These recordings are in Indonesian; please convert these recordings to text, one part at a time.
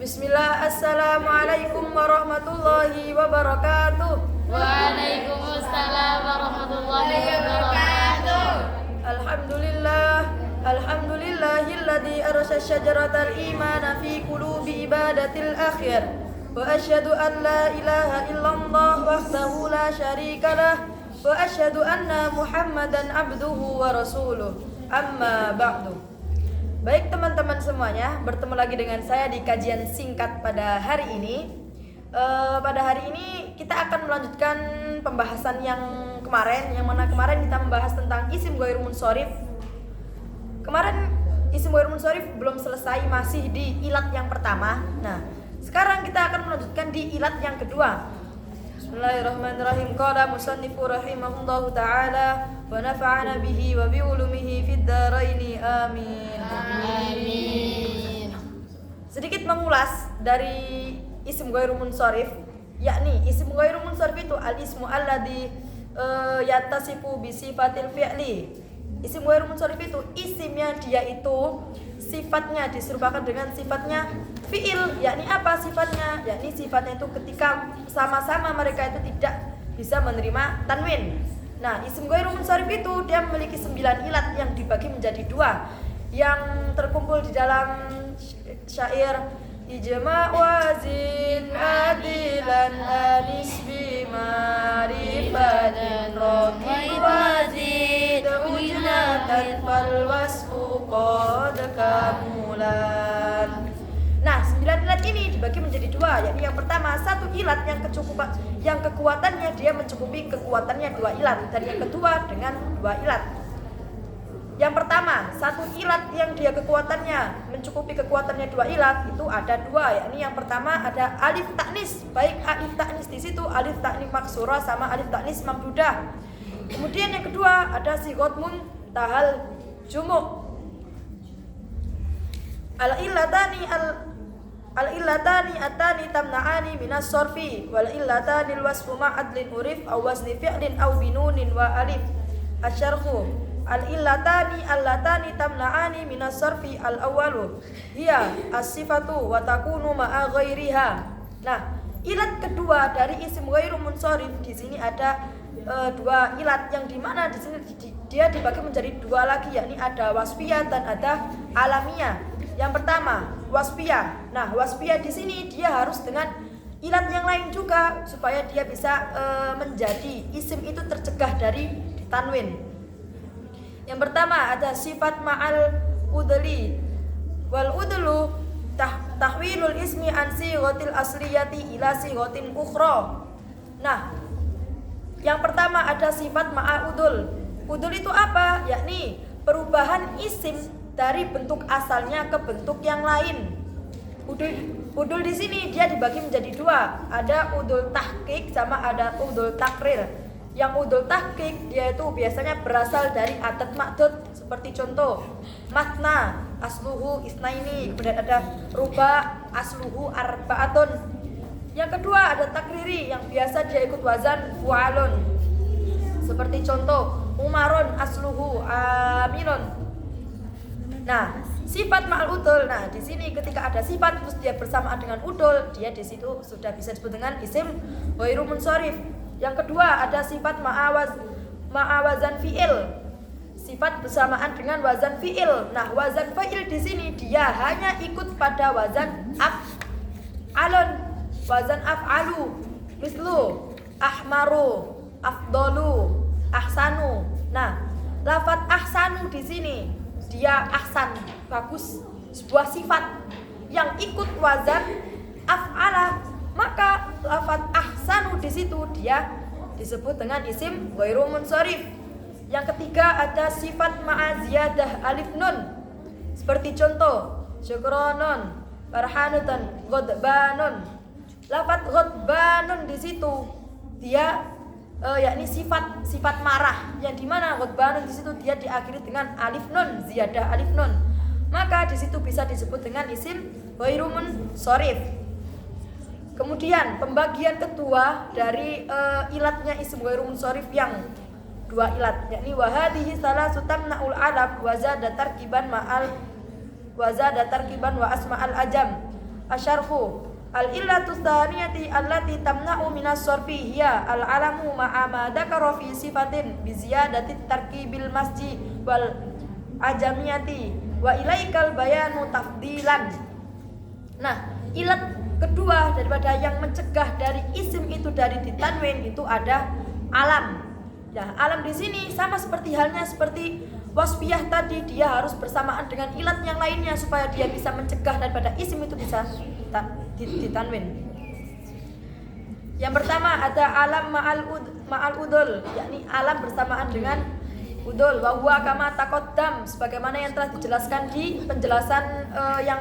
Bismillah, assalamualaikum warahmatullahi wabarakatuh. Waalaikumsalam warahmatullahi wabarakatuh. Alhamdulillahilladzi arsala syajaratal imana fi qulubi ibadatil akhir. Wa asyhadu an la ilaha illallah wahdahu la syarikalah wa asyhadu anna Muhammadan abduhu wa rasuluh. Amma ba'du. Baik teman-teman semuanya, bertemu lagi dengan saya di kajian singkat pada hari ini. Pada hari ini kita akan melanjutkan pembahasan yang mana kemarin kita membahas tentang isim ghairul munsharif. Kemarin isim ghairul munsharif belum selesai, masih di ilat yang pertama. Nah, sekarang kita akan melanjutkan di ilat yang kedua. Bismillahirrahmanirrahim. Qala musannifu rahimahullahu ta'ala wa nafa'ana bihi wa bi ulumihi fid dharaini amin. Amin. Sedikit mengulas dari isim ghairul munsharif, yakni isim ghairul munsharif itu al-ismu alladzi yattasifu bi sifatil fi'li. Isim ghairul munsharif itu isimnya dia itu sifatnya diserupakan dengan sifatnya fi'il. Yakni apa sifatnya? Yakni sifatnya itu ketika sama-sama mereka itu tidak bisa menerima tanwin. Nah, isim ghairul munsharif itu dia memiliki 9 ilat yang dibagi menjadi 2 yang terkumpul di dalam syair ijma' wazin adilan anis bi ma'rifatin raqib wazid ujnatan fal wasfu qad kamulan. Nah, 9 ilat ini dibagi menjadi 2, yakni yang pertama satu ilat yang kekuatannya dia mencukupi kekuatannya 2 ilat, dan yang kedua dengan 2 ilat. Yang pertama, satu ilat yang dia kekuatannya mencukupi kekuatannya 2 ilat itu ada 2, yakni yang pertama ada alif taknis, baik alif taknis di situ alif taknis maksurah sama alif taknis mamdudah. Kemudian yang kedua ada sighat muntahal jumu'. Al-illatani atani tamna'ani minas sorfi wal illatani al-wasfu ma'adlin urif aw wazni fi'lin aw binunin wa alif. Asyarhu al-illatani allatani tamna'ani minas sorfi al-awwalu hiya as-sifatu wa takunu ma'a ghairiha. Nah, ilat kedua dari isim ghairul munsharif di sini ada 2 ilat yang dimana di sini dia dibagi menjadi 2 lagi, yakni ada wasfiyah dan ada alamiah. Yang pertama wasfiyah. Nah, wasfiyah di sini dia harus dengan ilat yang lain juga supaya dia bisa menjadi isim itu tercegah dari ditanwin. Yang pertama ada sifat ma'al udli wal udlu tahwilul ismi an sighatil asliyati ila sighatin ukhra. Nah, yang pertama ada sifat ma'al udul. Udul itu apa? Yakni perubahan isim dari bentuk asalnya ke bentuk yang lain. Udul di sini dia dibagi menjadi 2. Ada udul tahqiq sama ada udul takrir. Yang udul tahqiq dia itu biasanya berasal dari adat ma'dud, seperti contoh matna asluhu isnaini, kemudian ada ruba asluhu arba'atun. Yang kedua ada takriri yang biasa dia ikut wazan fu'alun, seperti contoh umarun asluhu aminun. Nah, sifat ma'al udul. Nah, di sini ketika ada sifat terus dia bersamaan dengan udul, dia di situ sudah bisa disebut dengan isim ghairul munsharif. Yang kedua ada sifat ma'awazan fi'il. Sifat bersamaan dengan wazan fi'il. Nah, wazan fi'il di sini dia hanya ikut pada wazan af'alun, wazan af'alu, mislu ahmaru, afdalu, ahsanu. Nah, lafaz ahsanu di sini dia ahsan, bagus, sebuah sifat yang ikut wazan af'ala, maka lafaz ahsanu di situ dia disebut dengan isim ghairul munsharif. Yang ketiga ada sifat ma'a ziyadah alif nun, seperti contoh syukranun, farhanun, ghadbanun. Lafaz ghadbanun di situ dia yakni sifat marah, yang dimana ghadbanun di situ dia diakhiri dengan alif nun, ziyadah alif nun, maka di situ bisa disebut dengan isim ghairul munsharif. Kemudian pembagian kedua dari ilatnya isim ghairul munsharif yang 2 ilat, yakni wahadihi salasu tamna'ul alam wa zada tarkiban wa asma'al ajam. Asyarhu al-illatu tsaniyati allati tamna'u minas sarfi hiya al-alamu ma'a ma dzakara fi sifatin bi ziyadati tarkibil masjid wal ajamiyati wa ilaikal bayanu tafdilan. Nah, ilat kedua daripada yang mencegah dari isim itu dari ditanwin itu ada alam. Nah, alam di sini sama seperti halnya seperti wasfiyah tadi, dia harus bersamaan dengan ilat yang lainnya supaya dia bisa mencegah daripada isim itu bisa ditanwin. Yang pertama ada alam ma'al udul, yakni alam bersamaan dengan udul. Wa huwa kama taqaddam, sebagaimana yang telah dijelaskan di penjelasan yang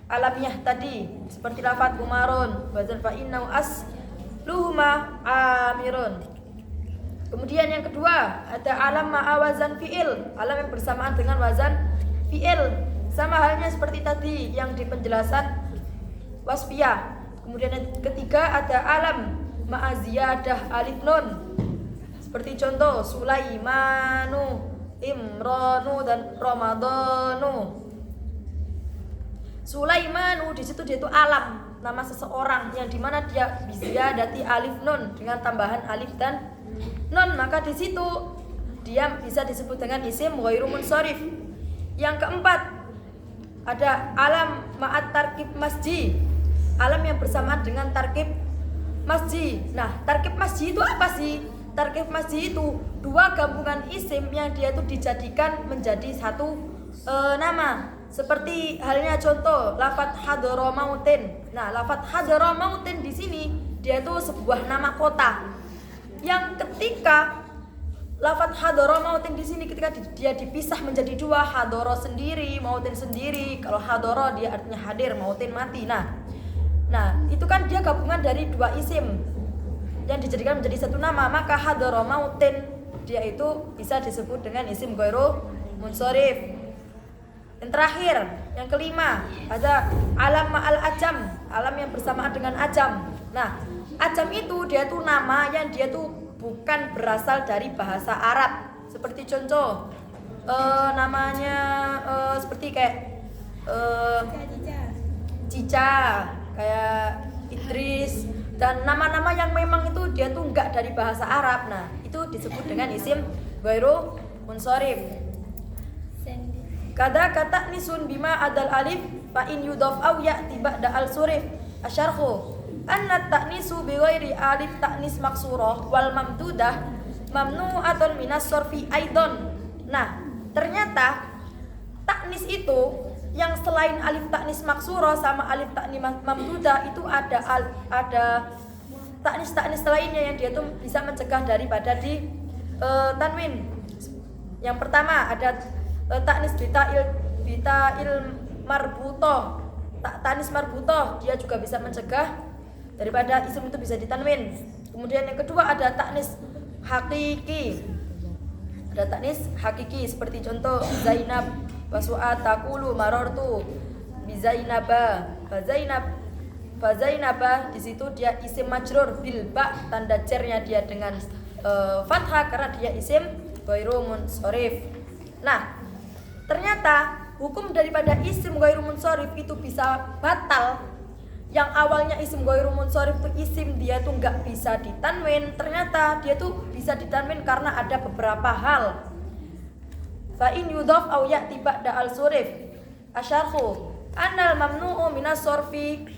alamiah tadi, seperti lafaz umarun wazan fa innahu asluhuma amirun. Kemudian yang kedua ada alam ma'a wazan fi'il, alam yang bersamaan dengan wazan fi'il, sama halnya seperti tadi yang di penjelasan wasfiyah. Kemudian yang ketiga ada alam ma'a ziyadah alif nun, seperti contoh Sulaimanu, Imranu dan Ramadhanu. Sulaimanu di situ dia itu alam, nama seseorang yang dimana dia biziyadati alif nun dengan tambahan alif dan nun, maka di situ dia bisa disebut dengan isim ghairu munsharif. Yang keempat ada alam ma'at tarkib masjid, alam yang bersamaan dengan tarkib masjid. Nah, tarkib masjid itu apa sih? Tarkib masjid itu dua gabungan isim yang dia itu dijadikan menjadi satu nama. Seperti halnya contoh lafadz hadara mautin. Nah, lafadz hadara mautin di sini dia itu sebuah nama kota. Yang ketika lafadz hadara mautin di sini ketika dia dipisah menjadi dua, hadara sendiri, mautin sendiri. Kalau hadara dia artinya hadir, mautin mati. Nah, itu kan dia gabungan dari dua isim yang dijadikan menjadi satu nama, maka hadara mautin dia itu bisa disebut dengan isim ghairu munsharif. Yang terakhir, yang kelima, ada alam ma'al ajam, alam yang bersamaan dengan ajam. Nah, ajam itu dia tuh nama yang dia tuh bukan berasal dari bahasa Arab. Seperti contoh, namanya seperti kayak Cica, kayak Idris, dan nama-nama yang memang itu dia tuh enggak dari bahasa Arab. Nah, itu disebut dengan isim ghairu munsharif. Kada kata nisun bima adal alif fa in yudaf aw ya'ti ba'da al surif. Asyarhu anna ta'nisu bi ghairi alif ta'nis maksurah wal mamdudah mamnu'atun minas sarfi aidon. Nah, ternyata ta'nis itu yang selain alif ta'nis maksurah sama alif ta'nis mamdudah itu ada ta'nis lainnya yang dia tuh bisa mencegah daripada di tanwin. Yang pertama ada ta'nis bita'il marbutoh. Ta'nis marbutoh dia juga bisa mencegah daripada isim itu bisa ditanwin. Kemudian yang kedua ada ta'nis hakiki. Ada ta'nis hakiki seperti contoh Zainab wa su'at taqulu marartu bi Zainaba. Fa Zainaba di situ dia isim majrur bil ba, tanda jarnya dia dengan fathah karena dia isim ghairu munsharif. Nah, ternyata hukum daripada isim ghairu munsharif itu bisa batal. Yang awalnya isim ghairu munsharif itu isim dia tuh nggak bisa ditanwin, ternyata dia tuh bisa ditanwin karena ada beberapa hal. Fa in yudhaf aw ya'ti ba'da al surif. Asyarhu annal mamnu'u minas sarfi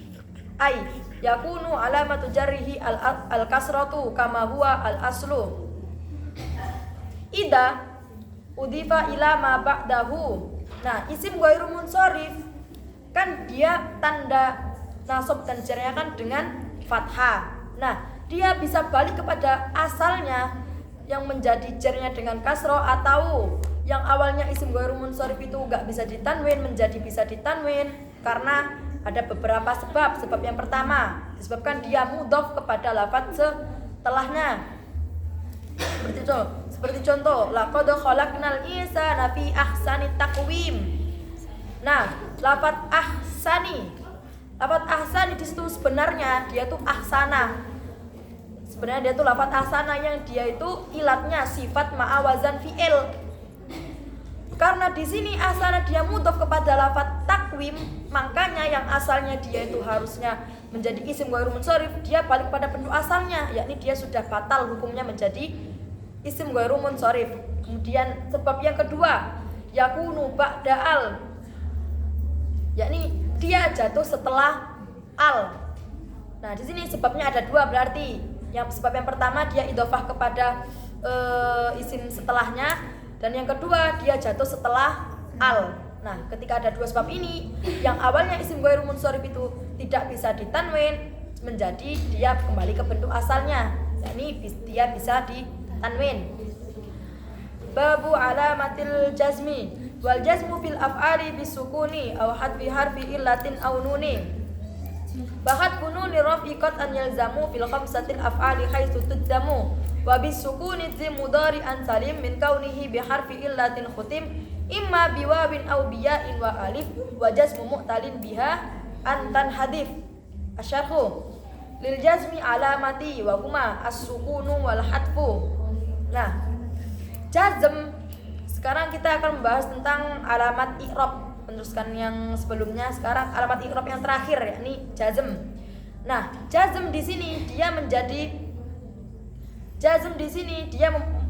ay yakunu alamatu jarrihi al kasratu kama huwa al aslu. Ida udhifa ila ma ba'dahu. Nah, isim ghairu munsharif kan dia tanda nasab dan jarnya kan dengan fathah. Nah, dia bisa balik kepada asalnya yang menjadi jarnya dengan kasroh, atau yang awalnya isim ghairu munsharif itu enggak bisa ditanwin menjadi bisa ditanwin karena ada beberapa sebab. Sebab yang pertama disebabkan dia mudhof kepada lafaz setelahnya. Seperti contoh laqad khalaqnal insana fi ahsani taqwim. Nah, lafaz ahsani di situ sebenarnya dia tuh ahsana. Sebenarnya dia tuh lafaz ahsana yang dia itu ilatnya sifat ma'awazan fi'il. Karena di sini asalnya dia mudhof kepada lafadz takwim, makanya yang asalnya dia itu harusnya menjadi isim ghairu munsharif, dia balik pada bentuk asalnya, yakni dia sudah batal hukumnya menjadi isim ghairu munsharif. Kemudian sebab yang kedua, yakunu ba'da al, yakni dia jatuh setelah al. Nah, di sini sebabnya ada dua berarti. Yang sebab yang pertama dia idhofah kepada isim setelahnya, dan yang kedua dia jatuh setelah al. Nah, ketika ada dua sebab ini, yang awalnya isim ghairu munsharif itu tidak bisa ditanwin menjadi dia kembali ke bentuk asalnya, yakni dia bisa ditanwin. Babu alamatil jazmi wal jazmu fil af'ali bisukuni aw hadfi harfi illatin aw nuni. Bahat bununi rafi qad an yalzamu fil khamsatil af'ali haitsu tudzamu wa bisukuni zi mudari an salim min kaunihi bi harfi illatin khutim imma biwawin aw biya'in wa alif wa jazmu mu'talin biha an tanhadif. Asyarhu lil jazmi alamati wa huma as-sukunu wal hadfu. Nah, jazm sekarang kita akan membahas tentang alamat i'rab, meneruskan yang sebelumnya. Sekarang alamat i'rab yang terakhir, yakni jazm. Nah, jazm di sini dia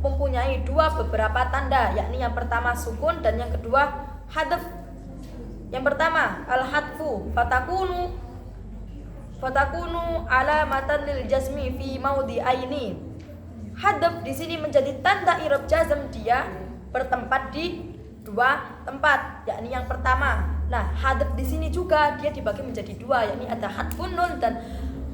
mempunyai beberapa tanda, yakni yang pertama sukun dan yang kedua hadf. Yang pertama al-hadfu fatakunu alamatan lil jazmi fi maudhi'aini. Hadf di sini menjadi tanda i'rab jazm, dia bertempat di dua tempat, yakni yang pertama. Nah, hadf di sini juga dia dibagi menjadi dua, yakni ada hadfun nun dan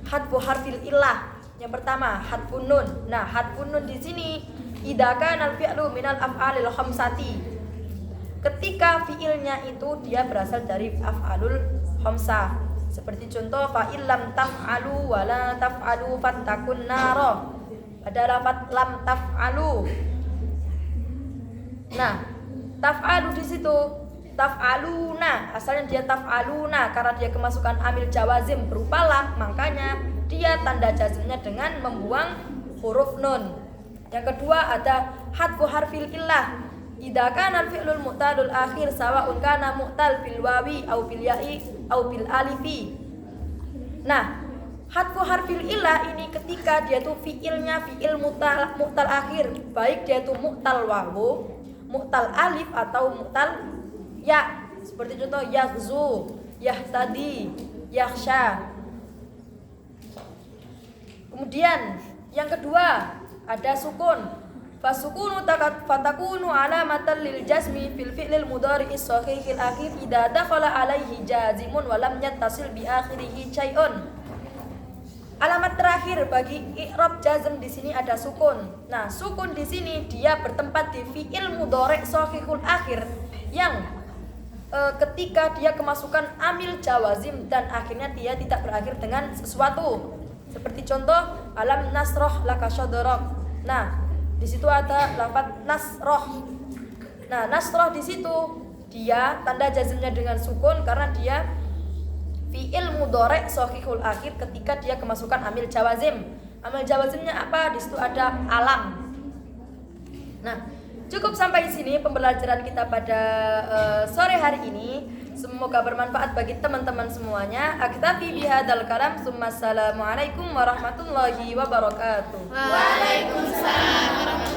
hadfu harfil illah. Yang pertama hadfun nun. Nah, hadfun nun di sini idza kana al-fi'lu minal af'alil khamsati. Ketika fi'ilnya itu dia berasal dari af'alul khamsah. Seperti contoh fa illam taf'alu wa la taf'alu fattakun naro. Ada lafaz lam taf'alu. Nah, taf'alu di situ taf'aluna, asalnya dia taf'aluna karena dia kemasukan amil jawazim berupa lam, makanya dia tanda jazmnya dengan membuang huruf nun. Yang kedua ada hadfu harfil illah. Idza kana al-fi'lul mu'talul akhir sawa'un kana mu'tal fil wawi aw fil ya'i aw fil alifi. Nah, hadfu harfil illah ini ketika dia tuh fi'ilnya fi'il mu'tal akhir, baik dia tuh mu'tal wawu, mu'tal alif atau mu'tal ya. Seperti contoh yaghzu, yahtadi, yakhsha. Kemudian yang kedua ada sukun. Fasukunu fatakunu alamatan lil jazmi fil fi'lil mudhari'i sahihil akhir idza dakhala alaihi jazimun wa lam yattasil bi akhirih syai'un. Alamat terakhir bagi i'rab jazm di sini ada sukun. Nah, sukun di sini dia bertempat di fi'il mudhari' sahihul akhir yang ketika dia kemasukan amil jawazim dan akhirnya dia tidak berakhir dengan sesuatu. Seperti contoh alam nasroh laka sadrak. Nah, di situ ada lafaz nasroh. Nah, nasroh di situ dia tanda jazmnya dengan sukun karena dia fi'il mudhari' shahihul akhir ketika dia kemasukan amil jawazim. Amil jawazimnya apa? Di situ ada alam. Nah, cukup sampai di sini pembelajaran kita pada sore hari ini. Semoga bermanfaat bagi teman-teman semuanya. Aktafi bihadzal kalam. Assalamualaikum warahmatullahi wabarakatuh. Waalaikumsalam warahmatullahi wabarakatuh.